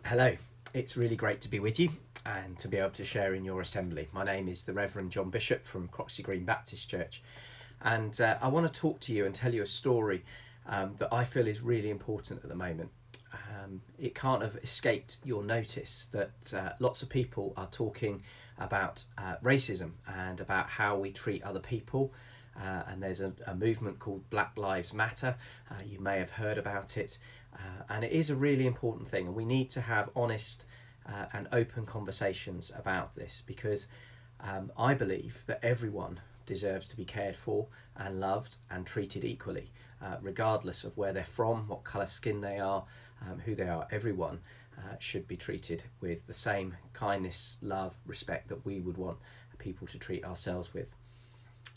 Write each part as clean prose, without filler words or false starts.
Hello, it's really great to be with you and to be able to share in your assembly. My name is the Reverend John Bishop from Croxley Green Baptist Church, and I want to talk to you and tell you a story that I feel is really important at the moment. It can't have escaped your notice that lots of people are talking about racism and about how we treat other people. And there's a movement called Black Lives Matter. You may have heard about it. And it is a really important thing. And we need to have honest and open conversations about this because I believe that everyone deserves to be cared for and loved and treated equally, regardless of where they're from, what colour skin they are, who they are. Everyone should be treated with the same kindness, love, respect that we would want people to treat ourselves with.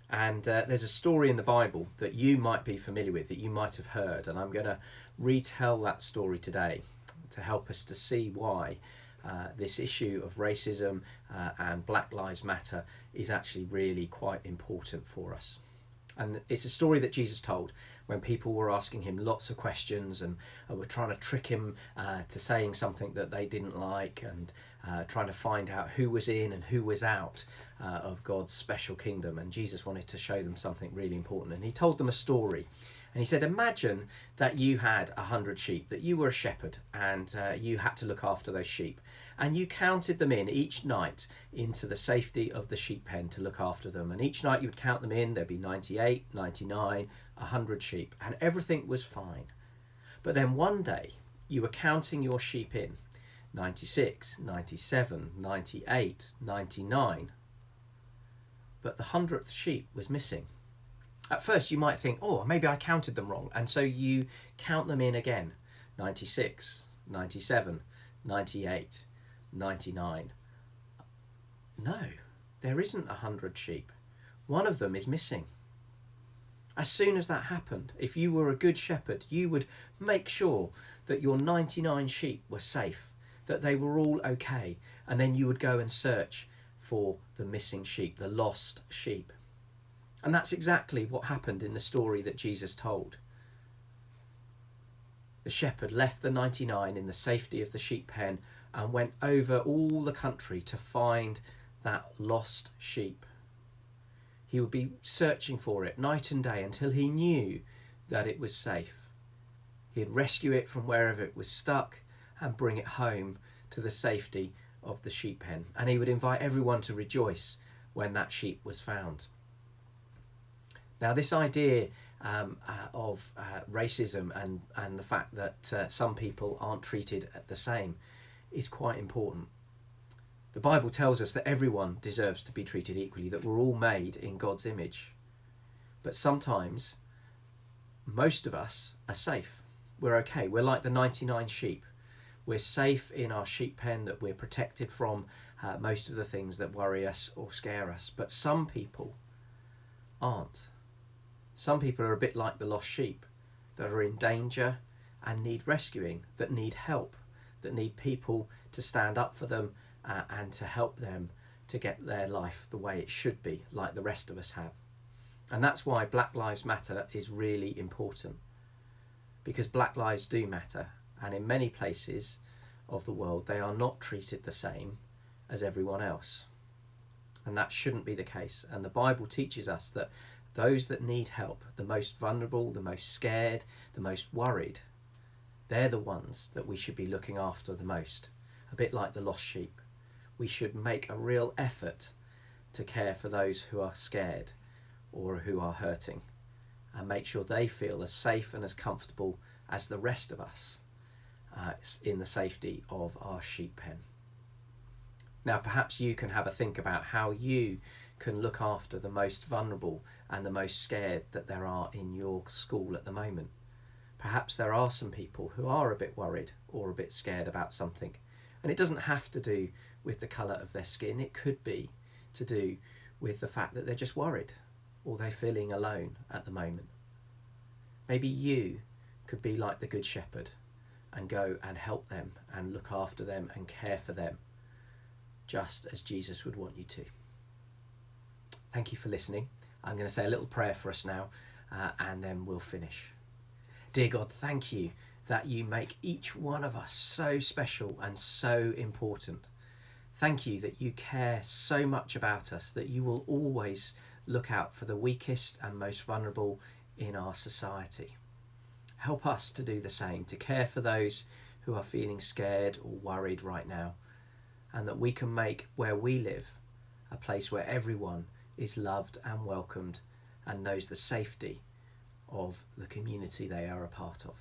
And there's a story in the Bible that you might be familiar with, that you might have heard, and I'm going to retell that story today to help us to see why this issue of racism and Black Lives Matter is actually really quite important for us. And it's a story that Jesus told when people were asking him lots of questions and were trying to trick him to saying something that they didn't like, and trying to find out who was in and who was out of God's special kingdom. And Jesus wanted to show them something really important. And he told them a story. And he said, imagine that you had 100 sheep, that you were a shepherd, and you had to look after those sheep. And you counted them in each night into the safety of the sheep pen to look after them. And each night you'd count them in, there'd be 98, 99, 100 sheep, and everything was fine. But then one day you were counting your sheep in, 96, 97, 98, 99, but the 100th sheep was missing. At first you might think, oh, maybe I counted them wrong, and so you count them in again, 96, 97, 98, 99. No, there isn't 100 sheep. One of them is missing. As soon as that happened, if you were a good shepherd, you would make sure that your 99 sheep were safe, that they were all okay, and then you would go and search for the missing sheep, the lost sheep. And that's exactly what happened in the story that Jesus told. The shepherd left the 99 in the safety of the sheep pen and went over all the country to find that lost sheep. He would be searching for it night and day until he knew that it was safe. He'd rescue it from wherever it was stuck and bring it home to the safety of the sheep pen. And he would invite everyone to rejoice when that sheep was found. Now, this idea of racism and the fact that some people aren't treated the same is quite important. The Bible tells us that everyone deserves to be treated equally, that we're all made in God's image. But sometimes, most of us are safe. We're okay. We're like the 99 sheep. We're safe in our sheep pen, that we're protected from most of the things that worry us or scare us. But some people aren't. Some people are a bit like the lost sheep, that are in danger and need rescuing, that need help, that need people to stand up for them and to help them to get their life the way it should be, like the rest of us have. And that's why Black Lives Matter is really important, because black lives do matter, and in many places of the world they are not treated the same as everyone else. And that shouldn't be the case. And the Bible teaches us that those that need help, the most vulnerable, the most scared, the most worried, they're the ones that we should be looking after the most. A bit like the lost sheep. We should make a real effort to care for those who are scared or who are hurting, and make sure they feel as safe and as comfortable as the rest of us in the safety of our sheep pen. Now, perhaps you can have a think about how you can look after the most vulnerable and the most scared that there are in your school at the moment. Perhaps there are some people who are a bit worried or a bit scared about something. And it doesn't have to do with the colour of their skin. It could be to do with the fact that they're just worried, or they're feeling alone at the moment. Maybe you could be like the Good Shepherd and go and help them and look after them and care for them, just as Jesus would want you to. Thank you for listening. I'm going to say a little prayer for us now, and then we'll finish. Dear God, thank you that you make each one of us so special and so important. Thank you that you care so much about us, that you will always look out for the weakest and most vulnerable in our society. Help us to do the same, to care for those who are feeling scared or worried right now, and that we can make where we live a place where everyone is loved and welcomed and knows the safety of the community they are a part of.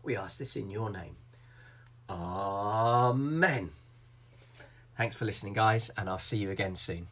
We ask this in your name. Amen. Thanks for listening, guys, and I'll see you again soon.